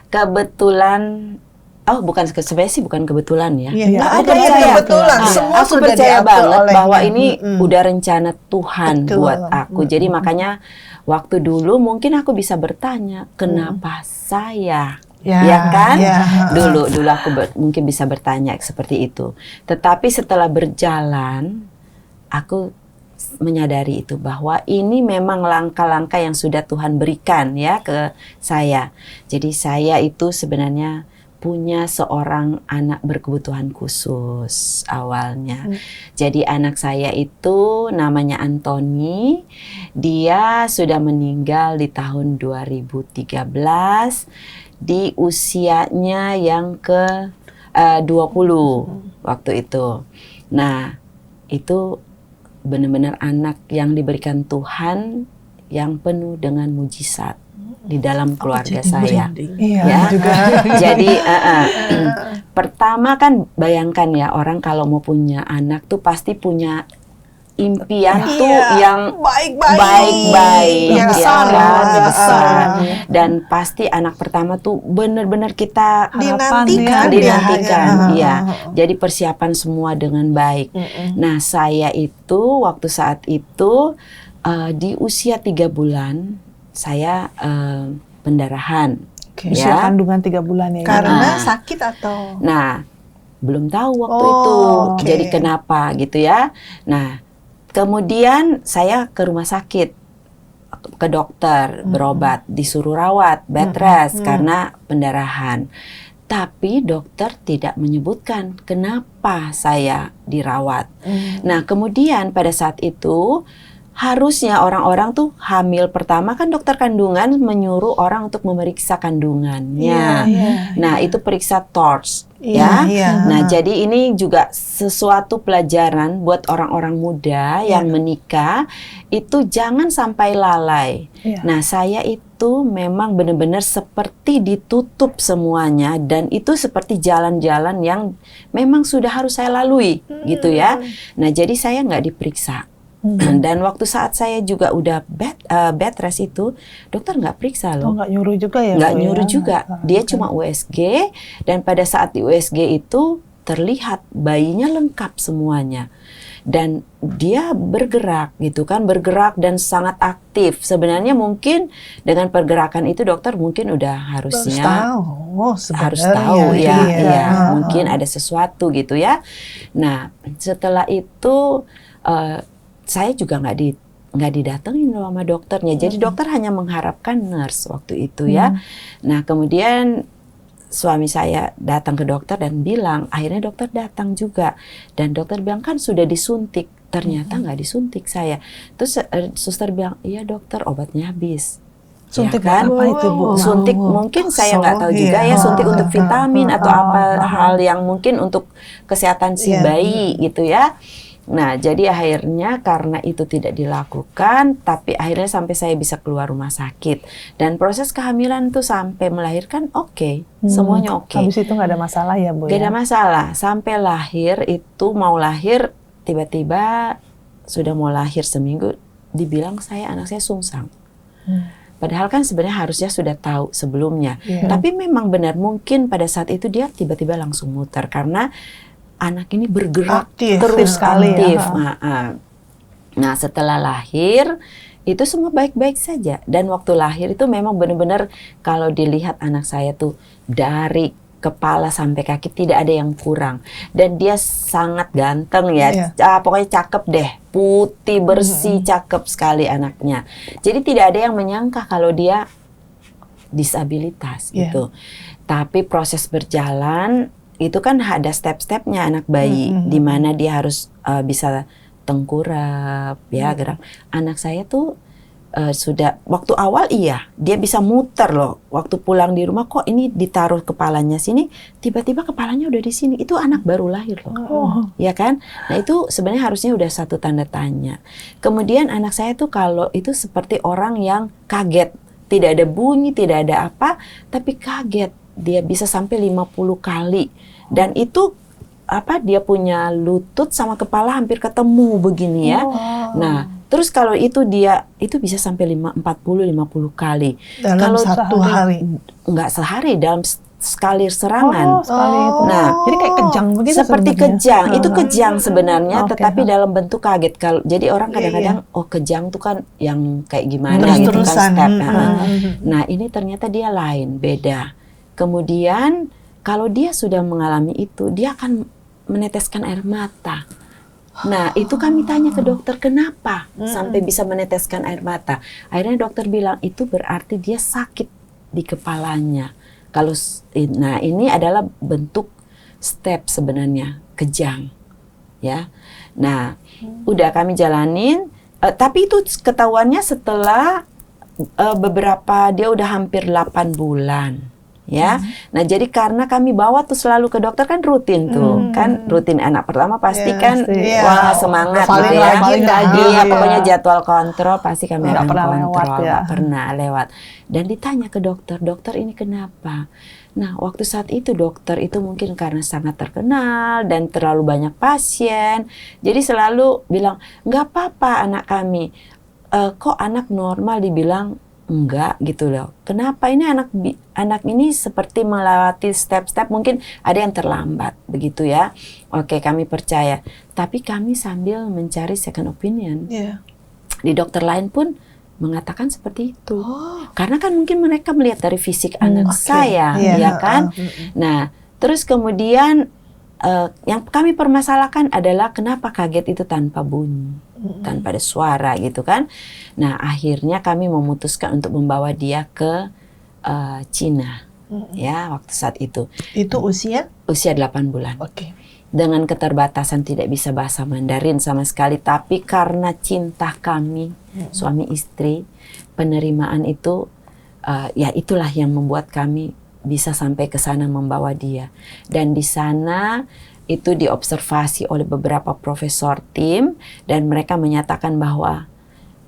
Kebetulan bukan sebenarnya sih bukan kebetulan ya. Iya, Iya, nggak aku ada yang percaya. kebetulan. Ah, Semua aku sudah percaya diatur banget olehnya. bahwa ini udah rencana Tuhan Betul. buat aku. Jadi makanya waktu dulu mungkin aku bisa bertanya, kenapa saya? Ya kan? Ya. Dulu aku mungkin bisa bertanya seperti itu. Tetapi setelah berjalan, aku menyadari itu bahwa ini memang langkah-langkah yang sudah Tuhan berikan ya ke saya. Jadi saya itu sebenarnya punya seorang anak berkebutuhan khusus awalnya. Jadi anak saya itu namanya Anthony. Dia sudah meninggal di tahun 2013 di usianya yang ke 20 waktu itu. Nah, itu benar-benar anak yang diberikan Tuhan yang penuh dengan mujizat di dalam keluarga saya. Iya, Ya. juga. Jadi pertama kan bayangkan ya, orang kalau mau punya anak tuh pasti punya impian tuh yang baik-baik, yang ya besar, kan, yang besar. Iya. Dan pasti anak pertama tuh benar-benar kita Dinantikan, dinantikan, ya. ya. Jadi persiapan semua dengan baik. Nah, saya itu waktu saat itu di usia 3 bulan saya pendarahan. Oke. Usia Ya. kandungan 3 bulan ya. Karena Ah. sakit atau? Nah, belum tahu waktu Oh, itu. oke. Jadi kenapa gitu ya. Nah, kemudian saya ke rumah sakit, ke dokter, berobat, disuruh rawat, bed rest karena pendarahan. Tapi dokter tidak menyebutkan kenapa saya dirawat. Nah, kemudian pada saat itu harusnya orang-orang tuh hamil pertama kan dokter kandungan menyuruh orang untuk memeriksa kandungannya. Nah, itu periksa TORCH ya. Nah, jadi ini juga sesuatu pelajaran buat orang-orang muda yang menikah itu jangan sampai lalai. Nah, saya itu memang benar-benar seperti ditutup semuanya dan itu seperti jalan-jalan yang memang sudah harus saya lalui gitu ya. Nah, jadi saya nggak diperiksa. Dan waktu saat saya juga udah bed rest itu, dokter nggak periksa loh. Nggak nyuruh juga ya? Nggak nyuruh juga. Dia cuma USG, dan pada saat di USG itu terlihat bayinya lengkap semuanya. Dan dia bergerak gitu kan, bergerak dan sangat aktif. Sebenarnya mungkin dengan pergerakan itu dokter mungkin udah harusnya harus tahu ya, mungkin ada sesuatu gitu ya. Nah, setelah itu saya juga nggak didatengin loh sama dokternya. Jadi dokter hanya mengharapkan nurse waktu itu ya. Nah, kemudian suami saya datang ke dokter dan bilang, akhirnya dokter datang juga. Dan dokter bilang kan sudah disuntik. Ternyata nggak disuntik saya. Terus suster bilang, iya dokter obatnya habis. Suntik ya kan? apa itu Bu? Suntik mungkin saya nggak tahu juga ya, suntik untuk vitamin atau apa hal yang mungkin untuk kesehatan si bayi gitu ya. Nah, jadi akhirnya karena itu tidak dilakukan, tapi akhirnya sampai saya bisa keluar rumah sakit. Dan proses kehamilan tuh sampai melahirkan semuanya oke. Habis itu nggak ada masalah ya Bu? Nggak ada masalah, sampai lahir itu mau lahir, tiba-tiba sudah mau lahir seminggu, dibilang anak saya sungsang. Padahal kan sebenarnya harusnya sudah tahu sebelumnya. Tapi memang benar, mungkin pada saat itu dia tiba-tiba langsung muter, karena anak ini bergerak terus aktif. Nah, setelah lahir itu semua baik-baik saja. Dan waktu lahir itu memang benar-benar kalau dilihat anak saya tuh dari kepala sampai kaki tidak ada yang kurang. Dan dia sangat ganteng ya. Pokoknya cakep deh. Putih, bersih, cakep sekali anaknya. Jadi tidak ada yang menyangka kalau dia disabilitas gitu. Tapi proses berjalan itu kan ada step-stepnya anak bayi, di mana dia harus bisa tengkurap, ya gerak. Anak saya tuh sudah waktu awal dia bisa muter loh. Waktu pulang di rumah kok ini ditaruh kepalanya sini, tiba-tiba kepalanya udah di sini. Itu anak baru lahir loh, ya kan? Nah itu sebenarnya harusnya udah satu tanda tanya. Kemudian anak saya tuh kalau itu seperti orang yang kaget, tidak ada bunyi, tidak ada apa, tapi kaget. Dia bisa sampai 50 kali. Dan itu dia punya lutut sama kepala hampir ketemu begini ya. Nah, terus kalau itu dia itu bisa sampai 40-50 kali. Dalam satu hari? Enggak sehari, dalam sekali serangan. Nah, jadi kayak kejang begitu. Seperti kejang. Itu kejang sebenarnya, tetapi dalam bentuk kaget. Jadi orang kadang-kadang kejang tuh kan yang kayak gimana gitu kan step. Nah, ini ternyata dia lain, beda. Kemudian kalau dia sudah mengalami itu, dia akan meneteskan air mata. Nah, itu kami tanya ke dokter, kenapa sampai bisa meneteskan air mata? Akhirnya dokter bilang, itu berarti dia sakit di kepalanya. Nah, ini adalah bentuk step sebenarnya, kejang. Ya. Nah, udah kami jalanin, tapi itu ketahuannya setelah beberapa, dia udah hampir 8 bulan. Ya, nah jadi karena kami bawa tuh selalu ke dokter kan rutin tuh, kan rutin anak pertama pasti kan wah semangat gitu ya, pokoknya jadwal kontrol pasti kami akan kontrol, nggak pernah lewat. Dan ditanya ke dokter, dokter ini kenapa? Nah waktu saat itu dokter itu mungkin karena sangat terkenal dan terlalu banyak pasien, jadi selalu bilang nggak apa-apa anak kami, kok anak normal dibilang enggak gitu loh. Kenapa ini anak ini seperti melewati step-step, mungkin ada yang terlambat begitu ya. Oke, kami percaya. Tapi kami sambil mencari second opinion. Di dokter lain pun mengatakan seperti itu. Karena kan mungkin mereka melihat dari fisik anak saya, ya kan? Nah, terus kemudian yang kami permasalahkan adalah kenapa kaget itu tanpa bunyi, tanpa ada suara gitu kan. Nah akhirnya kami memutuskan untuk membawa dia ke Cina ya waktu saat itu. Itu usia? Usia 8 bulan. dengan keterbatasan tidak bisa bahasa Mandarin sama sekali, tapi karena cinta kami suami istri, penerimaan itu ya itulah yang membuat kami bisa sampai ke sana membawa dia. Dan di sana itu diobservasi oleh beberapa profesor tim dan mereka menyatakan bahwa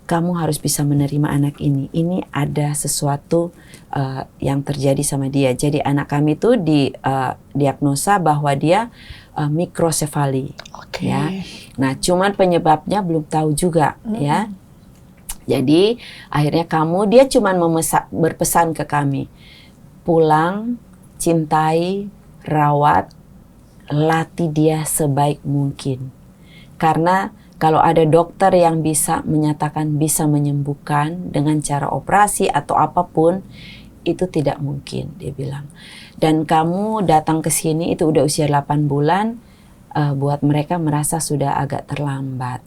kamu harus bisa menerima anak ini. Ini ada sesuatu yang terjadi sama dia. Jadi anak kami itu diagnosa bahwa dia mikrosefali. Ya. Nah, cuman penyebabnya belum tahu juga, ya. Jadi akhirnya dia cuman berpesan ke kami, pulang, cintai, rawat, latih dia sebaik mungkin. Karena kalau ada dokter yang bisa menyatakan bisa menyembuhkan dengan cara operasi atau apapun, itu tidak mungkin, dia bilang. Dan kamu datang ke sini itu udah usia 8 bulan, buat mereka merasa sudah agak terlambat.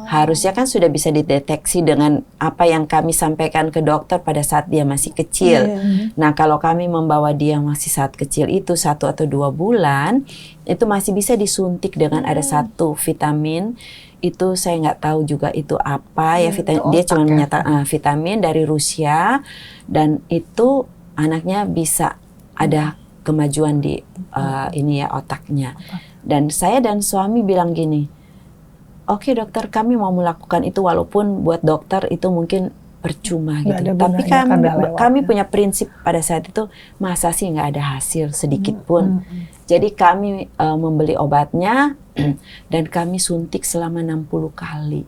Harusnya kan sudah bisa dideteksi dengan apa yang kami sampaikan ke dokter pada saat dia masih kecil. Nah, kalau kami membawa dia masih saat kecil itu 1 atau 2 bulan, itu masih bisa disuntik dengan ada satu vitamin. Itu saya nggak tahu juga itu apa ya, vitamin. Dia cuma menyatakan vitamin dari Rusia, dan itu anaknya bisa ada kemajuan di ini ya otaknya. Dan saya dan suami bilang gini, oke dokter, kami mau melakukan itu walaupun buat dokter itu mungkin percuma gitu. Tapi kami punya prinsip pada saat itu, masa sih nggak ada hasil sedikit pun. Jadi kami membeli obatnya dan kami suntik selama 60 kali.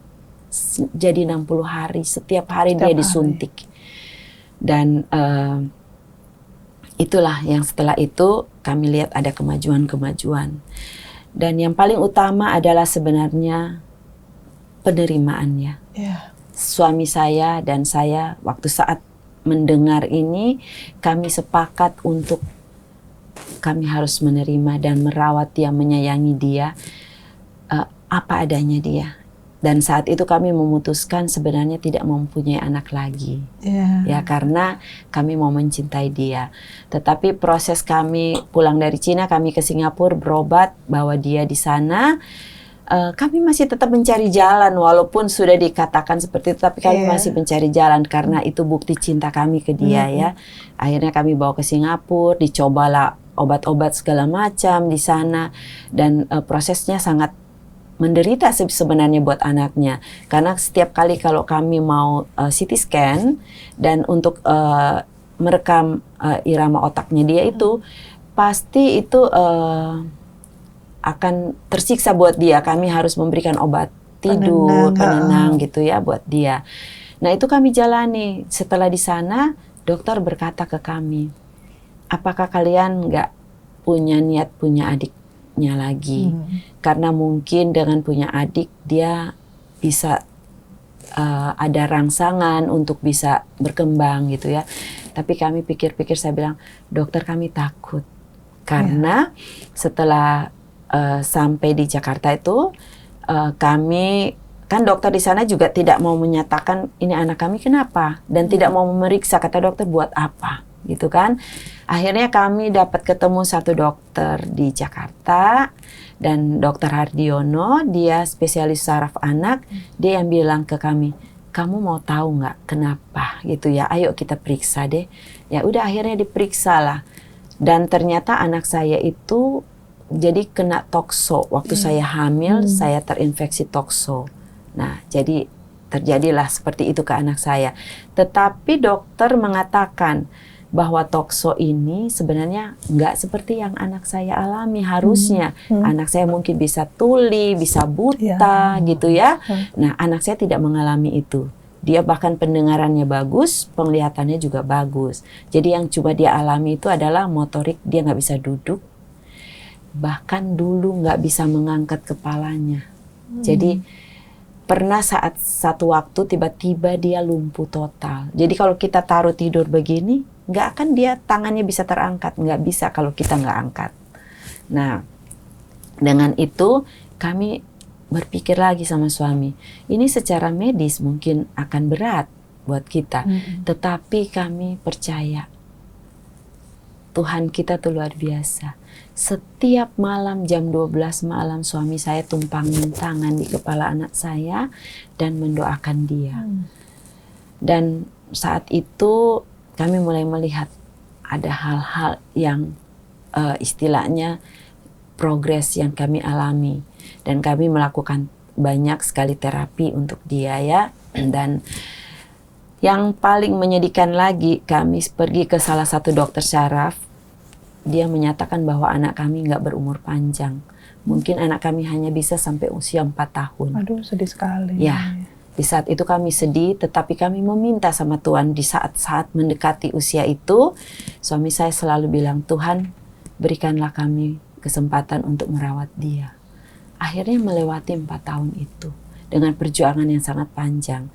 Jadi 60 hari, setiap hari dia disuntik. Dan itulah yang setelah itu kami lihat ada kemajuan-kemajuan. Dan yang paling utama adalah sebenarnya penerimaannya. Suami saya dan saya waktu saat mendengar ini, kami sepakat untuk kami harus menerima dan merawat dia, menyayangi dia, apa adanya dia. Dan saat itu kami memutuskan sebenarnya tidak mempunyai anak lagi, ya karena kami mau mencintai dia. Tetapi proses kami pulang dari Cina, kami ke Singapura berobat, bawa dia di sana. Kami masih tetap mencari jalan, walaupun sudah dikatakan seperti itu, tapi kami masih mencari jalan karena itu bukti cinta kami ke dia ya. Akhirnya kami bawa ke Singapura, dicobalah obat-obat segala macam di sana, dan prosesnya sangat menderita sebenarnya buat anaknya, karena setiap kali kalau kami mau CT scan dan untuk merekam irama otaknya dia itu pasti itu akan tersiksa buat dia. Kami harus memberikan obat tidur, penenang gitu ya buat dia. Nah itu kami jalani. Setelah di sana dokter berkata ke kami, apakah kalian nggak punya niat punya adiknya lagi? Karena mungkin dengan punya adik dia bisa ada rangsangan untuk bisa berkembang gitu ya. Tapi kami pikir-pikir, saya bilang, dokter kami takut. Karena setelah sampai di Jakarta itu kami, kan dokter di sana juga tidak mau menyatakan ini anak kami kenapa. Dan tidak mau memeriksa, kata dokter buat apa gitu kan. Akhirnya kami dapat ketemu satu dokter di Jakarta, dan dokter Hardiono, dia spesialis saraf anak. Dia yang bilang ke kami, kamu mau tahu nggak kenapa gitu ya, ayo kita periksa deh. Ya udah, akhirnya diperiksa lah, dan ternyata anak saya itu jadi kena tokso. Waktu saya hamil, saya terinfeksi tokso. Nah jadi terjadilah seperti itu ke anak saya. Tetapi dokter mengatakan bahwa tokso ini sebenarnya nggak seperti yang anak saya alami. Harusnya anak saya mungkin bisa tuli, bisa buta gitu ya. Nah anak saya tidak mengalami itu. Dia bahkan pendengarannya bagus, penglihatannya juga bagus. Jadi yang coba dia alami itu adalah motorik, dia nggak bisa duduk. Bahkan dulu nggak bisa mengangkat kepalanya. Jadi pernah saat satu waktu tiba-tiba dia lumpuh total. Jadi kalau kita taruh tidur begini, nggak akan dia tangannya bisa terangkat, nggak bisa kalau kita nggak angkat. Nah, dengan itu kami berpikir lagi sama suami, ini secara medis mungkin akan berat buat kita, tetapi kami percaya Tuhan kita tuh luar biasa. Setiap malam jam 12 malam suami saya tumpangin tangan di kepala anak saya dan mendoakan dia. Dan saat itu kami mulai melihat ada hal-hal yang istilahnya progres yang kami alami. Dan kami melakukan banyak sekali terapi untuk dia ya. Dan yang paling menyedihkan lagi, kami pergi ke salah satu dokter syaraf. Dia menyatakan bahwa anak kami nggak berumur panjang. Mungkin anak kami hanya bisa sampai usia 4 tahun. Aduh, sedih sekali. Ya, di saat itu kami sedih, tetapi kami meminta sama Tuhan di saat-saat mendekati usia itu, suami saya selalu bilang, Tuhan berikanlah kami kesempatan untuk merawat dia. Akhirnya melewati 4 tahun itu dengan perjuangan yang sangat panjang.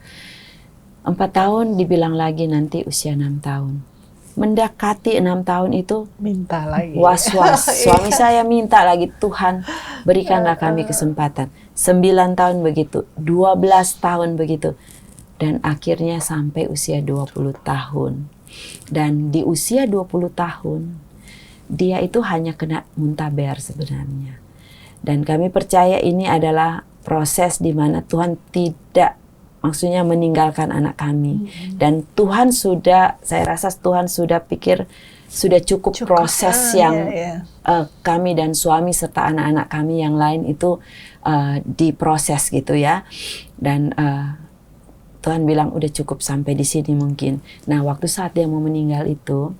4 tahun dibilang lagi nanti usia 6 tahun. Mendekati 6 tahun itu Minta lagi. was-was. Suami saya minta lagi, Tuhan berikanlah kami kesempatan. 9 tahun begitu, 12 tahun begitu. Dan akhirnya sampai usia 20 tahun. Dan di usia 20 tahun, dia itu hanya kena muntaber sebenarnya. Dan kami percaya ini adalah proses di mana Tuhan tidak, maksudnya meninggalkan anak kami. Dan Tuhan sudah, saya rasa Tuhan sudah pikir, sudah cukup proses yang kami dan suami serta anak-anak kami yang lain itu diproses gitu ya. Dan Tuhan bilang udah cukup sampai di sini mungkin. Nah, waktu saat dia mau meninggal itu,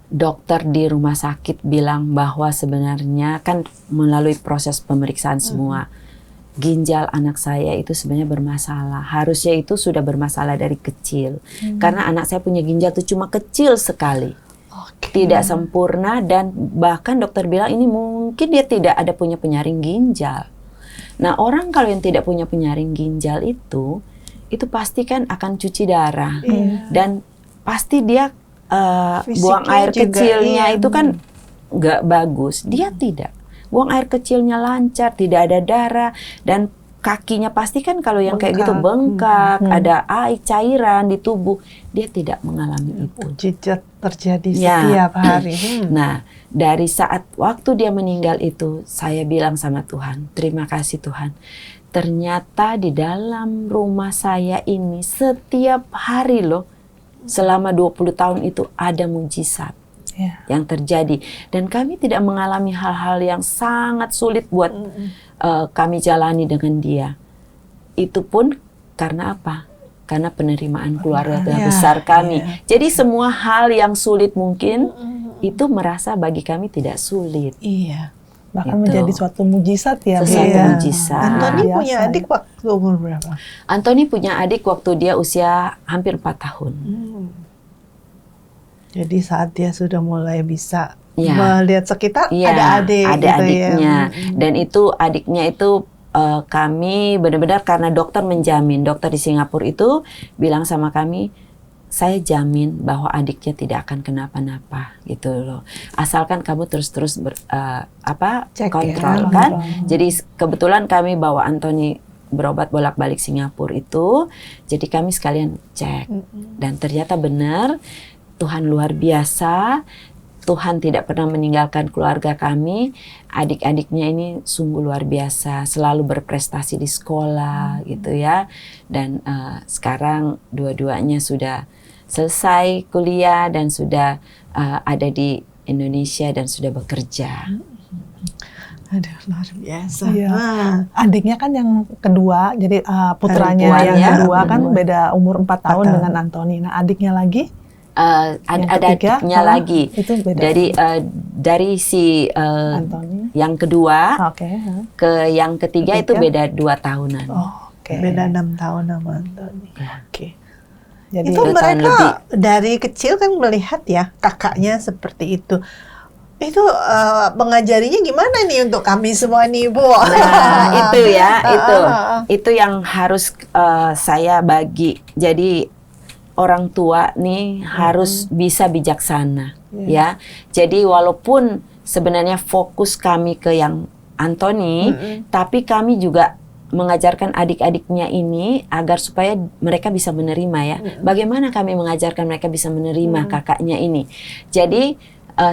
dokter di rumah sakit bilang bahwa sebenarnya kan melalui proses pemeriksaan semua, ginjal anak saya itu sebenarnya bermasalah. Harusnya itu sudah bermasalah dari kecil. Karena anak saya punya ginjal itu cuma kecil sekali. Tidak sempurna, dan bahkan dokter bilang ini mungkin dia tidak ada punya penyaring ginjal. Nah, orang kalau yang tidak punya penyaring ginjal itu pasti kan akan cuci darah. Dan pasti dia buang air juga, kecilnya itu kan nggak bagus. Dia tidak. Buang air kecilnya lancar, tidak ada darah, dan kakinya pasti kan kalau yang kayak gitu bengkak, ada air cairan di tubuh. Dia tidak mengalami itu. Mujizat terjadi setiap hari. Nah, dari saat waktu dia meninggal itu, saya bilang sama Tuhan, terima kasih Tuhan. Ternyata di dalam rumah saya ini setiap hari loh, selama 20 tahun itu ada mujizat yang terjadi, dan kami tidak mengalami hal-hal yang sangat sulit buat kami jalani dengan dia. Itu pun karena apa? Karena penerimaan keluarga besar kami. Jadi semua hal yang sulit mungkin itu merasa bagi kami tidak sulit. Bahkan menjadi suatu mujizat ya. Suatu mujizat. Antoni punya adik waktu umur berapa? Antoni punya adik waktu dia usia hampir 4 tahun. Jadi saat dia sudah mulai bisa melihat sekitar, ada adik, ada gitu adiknya. Dan itu adiknya itu kami benar-benar karena dokter menjamin, dokter di Singapura itu bilang sama kami, saya jamin bahwa adiknya tidak akan kenapa-napa gitu loh. Asalkan kamu terus-terus kontrol kan. Jadi kebetulan kami bawa Antoni berobat bolak-balik Singapura itu, jadi kami sekalian cek. Dan ternyata benar, Tuhan luar biasa. Tuhan tidak pernah meninggalkan keluarga kami. Adik-adiknya ini sungguh luar biasa, selalu berprestasi di sekolah gitu ya. Dan sekarang dua-duanya sudah selesai kuliah dan sudah ada di Indonesia dan sudah bekerja. Aduh, luar biasa. Adiknya kan yang kedua, jadi putranya yang kedua kan beda umur 4 tahun dengan Antoni. Nah, adiknya lagi? Ada adiknya lagi. Itu beda. Dari si Antoni yang kedua ke yang ketiga itu beda 2 tahunan. Beda 6 tahun sama Antoni. Jadi itu mereka lebih. Dari kecil kan melihat ya kakaknya seperti itu. Itu mengajarinya gimana nih untuk kami semua nih, Bu? Nah, itu ya, itu yang harus saya bagi. Jadi orang tua nih harus bisa bijaksana, ya. Jadi walaupun sebenarnya fokus kami ke yang Antoni, tapi kami juga mengajarkan adik-adiknya ini agar supaya mereka bisa menerima ya. Bagaimana kami mengajarkan mereka bisa menerima kakaknya ini. Jadi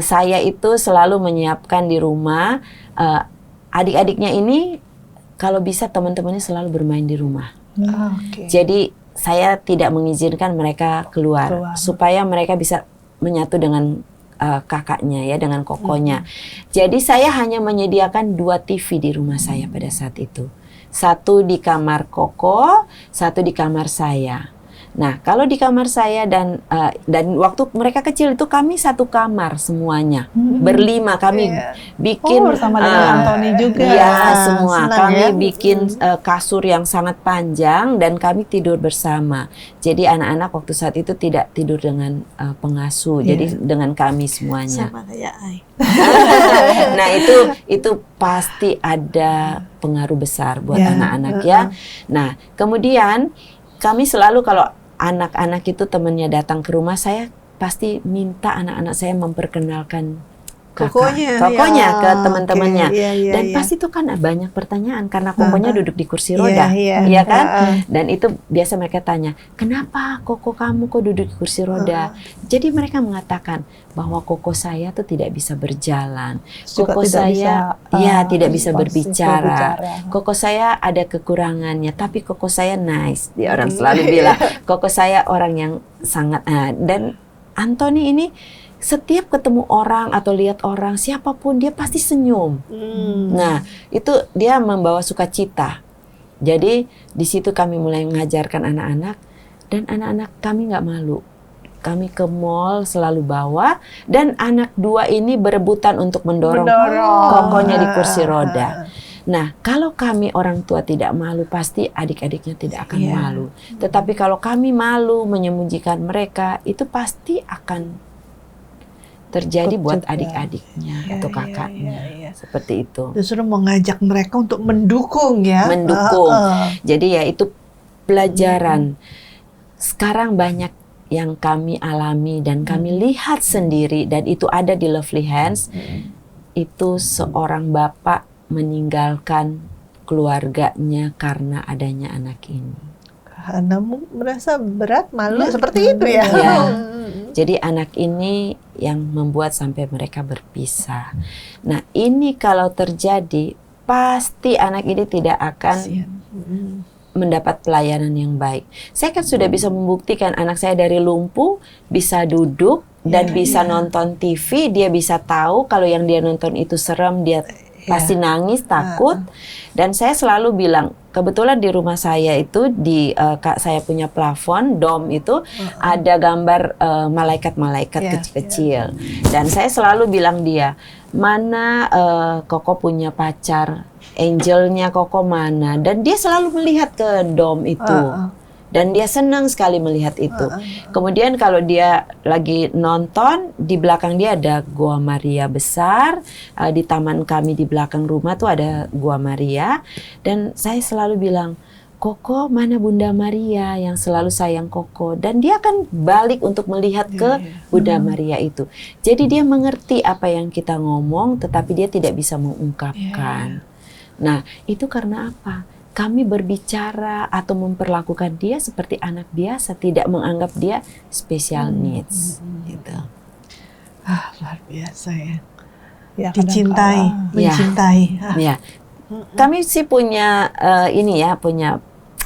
saya itu selalu menyiapkan di rumah adik-adiknya ini kalau bisa teman-temannya selalu bermain di rumah. Oke. Jadi saya tidak mengizinkan mereka keluar supaya mereka bisa menyatu dengan kakaknya ya, dengan kokonya. Jadi saya hanya menyediakan 2 TV di rumah saya pada saat itu. Satu di kamar Koko, satu di kamar saya. Nah, kalau di kamar saya dan waktu mereka kecil itu kami satu kamar semuanya. Berlima kami bikin bersama dengan Anthony juga. Iya, semua. Senang Kami ya? bikin kasur yang sangat panjang dan kami tidur bersama. Jadi anak-anak waktu saat itu tidak tidur dengan pengasuh. Jadi dengan kami semuanya. Sama kayak Ai. Nah, itu pasti ada pengaruh besar buat anak-anak ya. Nah, kemudian kami selalu kalau anak-anak itu temannya datang ke rumah saya, pasti minta anak-anak saya memperkenalkan kokonya ke teman-temannya. Dan pasti itu kan banyak pertanyaan karena kokonya duduk di kursi roda, ya kan? Dan itu biasa mereka tanya, kenapa koko kamu kok duduk di kursi roda? Jadi mereka mengatakan bahwa koko saya tuh tidak bisa berjalan, koko saya tidak bisa berbicara, koko saya ada kekurangannya, tapi koko saya nice. Dia orang selalu bilang, koko saya orang yang sangat. Dan Anthony ini setiap ketemu orang atau lihat orang siapapun dia pasti senyum. Nah, itu dia membawa sukacita. Jadi di situ kami mulai mengajarkan anak-anak dan anak-anak kami nggak malu. Kami ke mall selalu bawa dan anak 2 ini berebutan untuk mendorong kokonya di kursi roda. Nah, kalau kami orang tua tidak malu, pasti adik-adiknya tidak akan malu. Tetapi kalau kami malu menyembunyikan mereka, itu pasti akan terjadi buat adik-adiknya atau kakaknya. Seperti itu. Justru mengajak mereka untuk mendukung ya. Mendukung. Jadi ya itu pelajaran. Sekarang banyak yang kami alami dan kami lihat sendiri dan itu ada di Lovely Hands. Itu seorang bapak meninggalkan keluarganya karena adanya anak ini. Karena merasa berat, malu seperti itu ya. Jadi anak ini yang membuat sampai mereka berpisah. Nah, ini kalau terjadi pasti anak ini tidak akan mendapat pelayanan yang baik. Saya kan sudah bisa membuktikan anak saya dari lumpuh bisa duduk dan bisa nonton TV, dia bisa tahu kalau yang dia nonton itu serem, dia pasti nangis, takut. Dan saya selalu bilang, kebetulan di rumah saya itu di saya punya plafon dom itu ada gambar malaikat-malaikat kecil-kecil. Dan saya selalu bilang dia, mana Koko punya pacar, angelnya Koko mana? Dan dia selalu melihat ke dom itu. Dan dia senang sekali melihat itu. Kemudian kalau dia lagi nonton, di belakang dia ada Gua Maria besar. Di taman kami di belakang rumah tuh ada Gua Maria. Dan saya selalu bilang, Koko mana Bunda Maria yang selalu sayang Koko. Dan dia akan balik untuk melihat ke Bunda Maria itu. Jadi dia mengerti apa yang kita ngomong, tetapi dia tidak bisa mengungkapkan. Nah, itu karena apa? Kami berbicara atau memperlakukan dia seperti anak biasa, tidak menganggap dia special needs. Gitu. Luar biasa ya. Dicintai, mencintai. Ya. Kami sih punya punya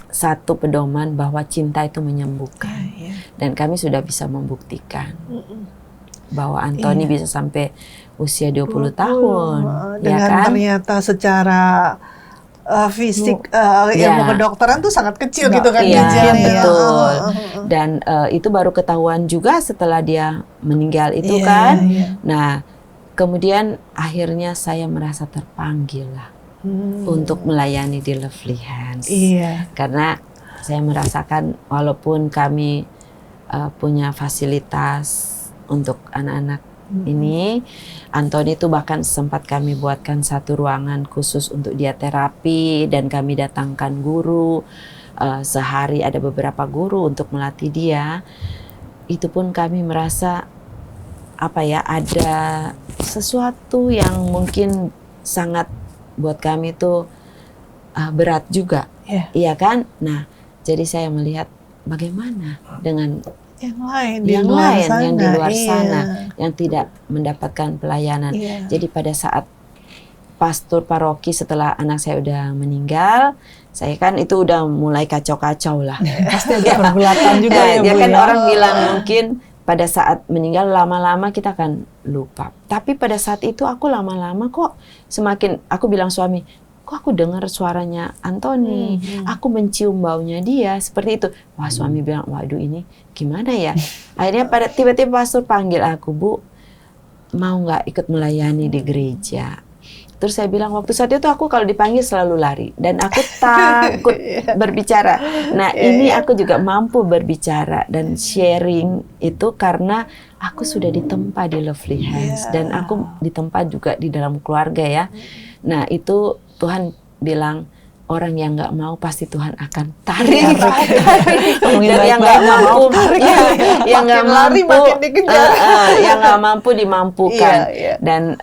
satu pedoman bahwa cinta itu menyembuhkan. Dan kami sudah bisa membuktikan bahwa Anthony bisa sampai usia 20 tahun. Dengan ternyata secara fisik ilmu kedokteran tuh sangat kecil gitu kan betul. Dan itu baru ketahuan juga setelah dia meninggal itu kan. Nah, kemudian akhirnya saya merasa terpanggil lah untuk melayani di Lovely Hands. Karena saya merasakan walaupun kami punya fasilitas untuk anak-anak ini, Anthony itu bahkan sempat kami buatkan satu ruangan khusus untuk dia terapi dan kami datangkan guru, sehari ada beberapa guru untuk melatih dia. Itu pun kami merasa ada sesuatu yang mungkin sangat buat kami itu berat juga, Iya. iya kan? Nah, jadi saya melihat bagaimana dengan Yang lain, yang lain yang di luar iya. sana yang tidak mendapatkan pelayanan. Iya. Jadi pada saat pastor paroki setelah anak saya udah meninggal, saya kan itu udah mulai kacau-kacau lah. Pasti ada pergulatan juga ya, Ya Bu kan ya. orang bilang mungkin pada saat meninggal lama-lama kita akan lupa. Tapi pada saat itu aku lama-lama kok semakin, aku bilang suami, kok aku dengar suaranya Anthony, aku mencium baunya dia, seperti itu. Wah, suami bilang, waduh ini gimana ya? Akhirnya pada tiba-tiba pastor panggil aku, Bu, mau nggak ikut melayani di gereja? Terus saya bilang waktu saat itu aku kalau dipanggil selalu lari dan aku takut berbicara. Nah ini aku juga mampu berbicara dan sharing itu karena aku sudah ditempa di Lovely Hands dan aku ditempa juga di dalam keluarga ya. Nah itu Tuhan bilang orang yang nggak mau pasti Tuhan akan tarik. Dan yang nggak mampu, yang nggak lari, mampu, makin dikejar. yang nggak mampu dimampukan. Iya. Dan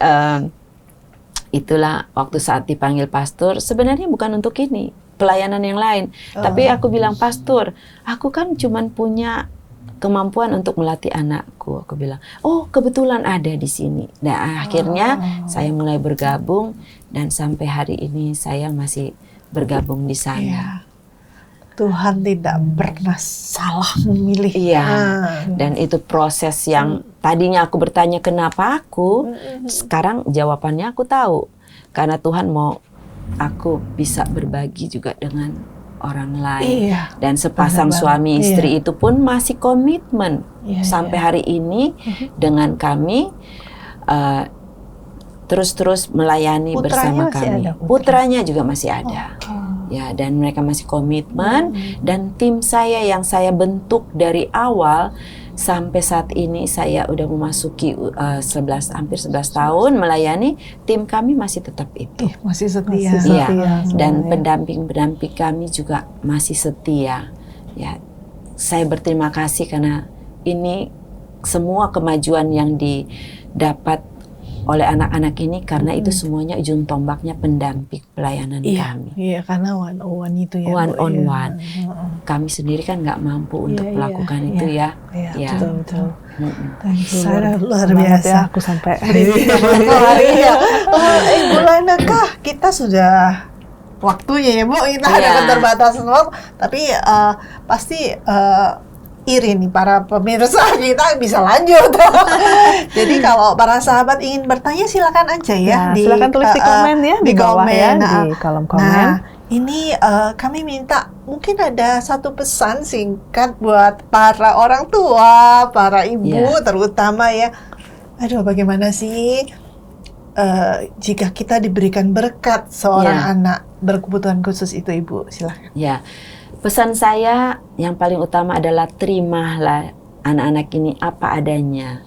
itulah waktu saat dipanggil pastor, sebenarnya bukan untuk ini, pelayanan yang lain. Tapi aku bilang, pastor, aku kan cuman punya kemampuan untuk melatih anakku. Aku bilang, oh kebetulan ada di sini. Nah akhirnya saya mulai bergabung dan sampai hari ini saya masih bergabung di sana. Iya. Tuhan tidak pernah salah memilih. Iya, dan itu proses yang tadinya aku bertanya kenapa aku, sekarang jawabannya aku tahu. Karena Tuhan mau aku bisa berbagi juga dengan orang lain. Iya. Dan sepasang Benar suami banget. istri itu pun masih komitmen sampai hari ini dengan kami terus-terus melayani Putranya bersama masih kami. ada, putra? Putranya juga masih ada. Ya, dan mereka masih komitmen dan tim saya yang saya bentuk dari awal sampai saat ini saya udah memasuki hampir 11 tahun melayani, tim kami masih tetap itu. Masih setia. Masih Iya. setia Dan semuanya. pendamping-pendamping kami juga masih setia. Ya, saya berterima kasih karena ini semua kemajuan yang didapat oleh anak-anak ini karena itu semuanya ujung tombaknya pendamping pelayanan kami. Iya, karena one on one itu ya. One Bu, on ya. one. Kami sendiri kan nggak mampu untuk melakukan itu ya. Iya, Ya. betul. Mm-mm. Saya luar Semangat biasa. ya, aku sampai Iya. Bulan kah kita sudah waktunya ya Bu, kita ada Iya. keterbatasan waktu, tapi pasti iri nih para pemirsa kita bisa lanjut. Jadi kalau para sahabat ingin bertanya silakan aja ya. Ya, silakan tulis di komen ya, di bawah ya, di kolom komen. Nah, ini kami minta mungkin ada satu pesan singkat buat para orang tua, para ibu terutama ya. Aduh, bagaimana sih jika kita diberikan berkat seorang anak berkebutuhan khusus itu, Ibu? Silakan. Ya, pesan saya yang paling utama adalah terimalah anak-anak ini apa adanya.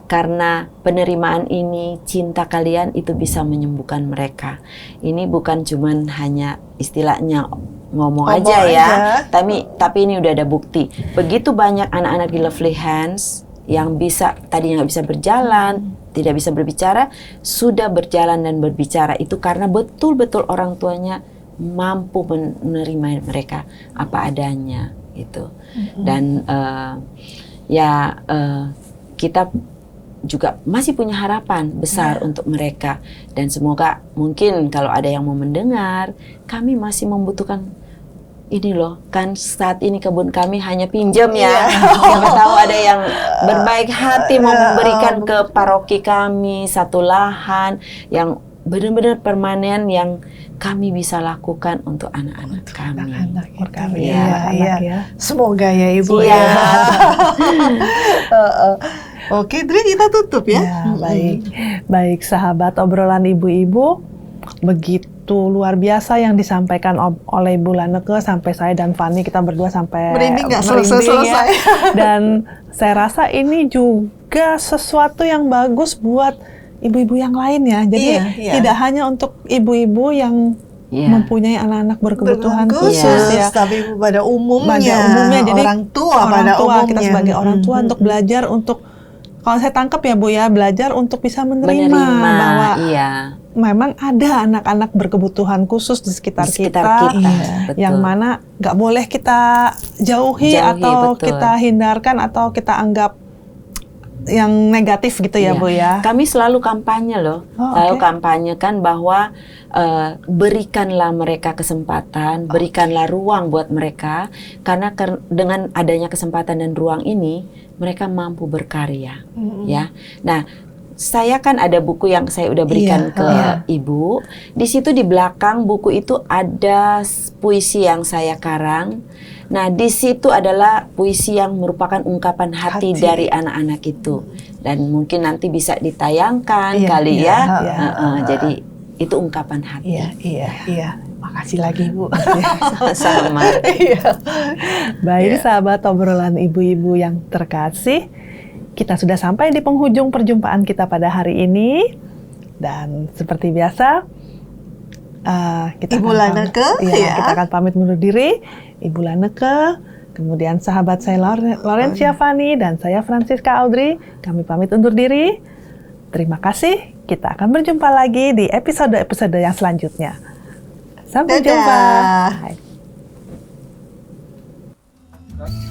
Karena penerimaan ini, cinta kalian itu bisa menyembuhkan mereka. Ini bukan cuman hanya istilahnya ngomong aja ya, tapi ini udah ada bukti. Begitu banyak anak-anak di Lovely Hands yang tadinya nggak bisa berjalan, tidak bisa berbicara, sudah berjalan dan berbicara. Itu karena betul-betul orang tuanya mampu menerima mereka apa adanya gitu. Dan kita juga masih punya harapan besar untuk mereka, dan semoga mungkin kalau ada yang mau mendengar, kami masih membutuhkan ini loh, kan saat ini kebun kami hanya pinjam ya. Siapa tahu ada yang berbaik hati mau memberikan ke paroki kami satu lahan yang benar-benar permanen yang kami bisa lakukan untuk anak-anak kami. Anak-anak kami. Ya, ya. Semoga ya Ibu Iya. ya. Oke, Dri, kita tutup ya. Ya, baik sahabat obrolan ibu-ibu, begitu luar biasa yang disampaikan oleh Ibu Laneke sampai saya dan Fani, kita berdua sampai Merinding nggak merinding selesai-selesai. ya. Dan saya rasa ini juga sesuatu yang bagus buat ibu-ibu yang lain ya. Jadi tidak hanya untuk ibu-ibu yang mempunyai anak-anak berkebutuhan khusus ya, tapi pada umumnya, jadi orang tua pada umumnya. kita sebagai orang tua untuk belajar untuk, kalau saya tangkap ya Bu ya, belajar untuk bisa menerima bahwa memang ada anak-anak berkebutuhan khusus di sekitar kita, betul. yang mana nggak boleh kita jauhi atau betul. kita hindarkan atau kita anggap yang negatif gitu ya, Iya. Bu ya. Kami selalu kampanye loh, selalu kampanyekan bahwa berikanlah mereka kesempatan, berikanlah ruang buat mereka, karena dengan adanya kesempatan dan ruang ini mereka mampu berkarya, ya. Nah, saya kan ada buku yang saya udah berikan ke Ibu. Di situ di belakang buku itu ada puisi yang saya karang. Nah, di situ adalah puisi yang merupakan ungkapan hati dari anak-anak itu. Dan mungkin nanti bisa ditayangkan kali ya. Jadi itu ungkapan hati. Iya. Makasih lagi, Bu. Sama. Baik, sahabat obrolan ibu-ibu yang terkasih, kita sudah sampai di penghujung perjumpaan kita pada hari ini. Dan seperti biasa, kita Ibu Laneke, kita akan pamit undur diri. Ibu Laneke, kemudian sahabat saya Laurencia Fani, dan saya Francisca Audrey. Kami pamit undur diri. Terima kasih. Kita akan berjumpa lagi di episode-episode yang selanjutnya. Sampai Dadah. jumpa. Bye.